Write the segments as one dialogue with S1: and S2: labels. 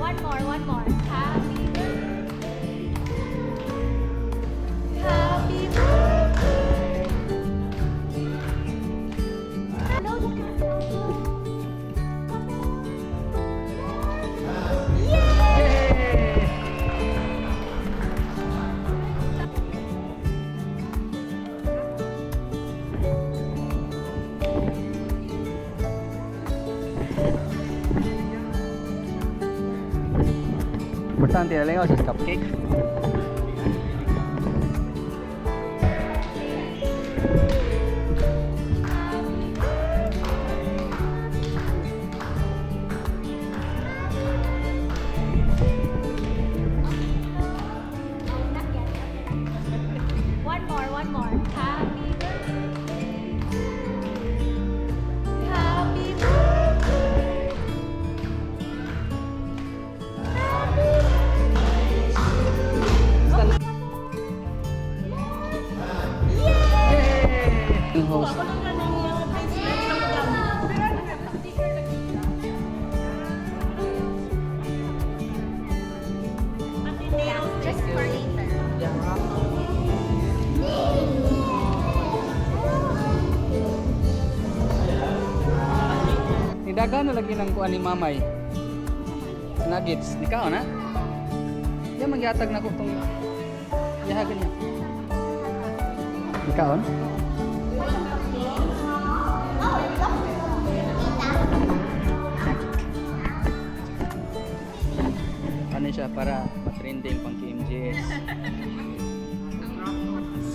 S1: One more. Happy birthday. Happy birthday. No,
S2: Importante talaga sa cupcake.
S1: one more. Happy birthday. Happy birthday.
S2: Yung host.
S1: Just for later.
S2: Nidaga na lagi ng kuan ni mamay. Nuggets, di ka na? Yan magyatag na ko tong yahagan niya. Di ka on? Ano siya para matrending pang KMJS.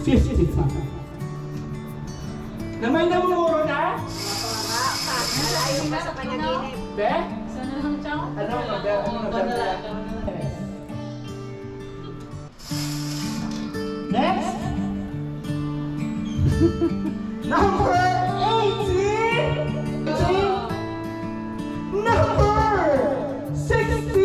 S3: 55. Na may namumuro na?
S1: Ayaw mo sa panaginip.
S3: Be? Ano maganda? Next! Number 80! Number 60!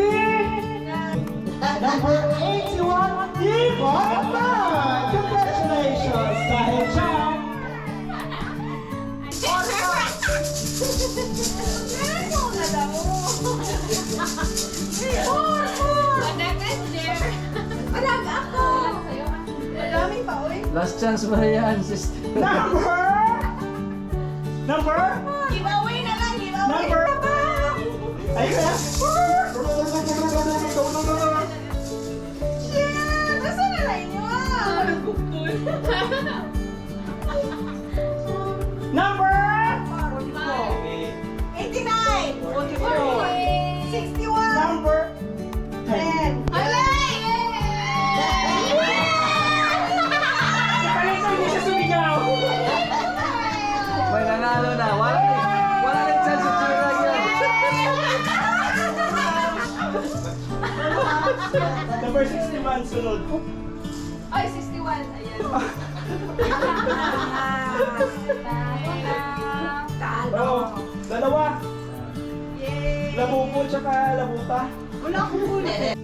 S3: Number 81! Yvonne Abad! Congratulations! Dahil dyan!
S2: Last chance ba yan, sister?
S3: Number?
S1: Giveaway na lang, giveaway.
S3: Number? Ayun na!
S1: Nasa na lang yun?
S3: Number?
S1: 89. 61.
S3: Number 10. Kapalitan niya siya sumigaw!
S2: May nanalo na. Wala rin chance sa tsura yan.
S3: Number 61 sunod.
S1: Ay, 61. Ayan.
S3: Oh, dalawa.
S1: Yay!
S3: Labubo tsaka labuta.
S1: Wala akong huli.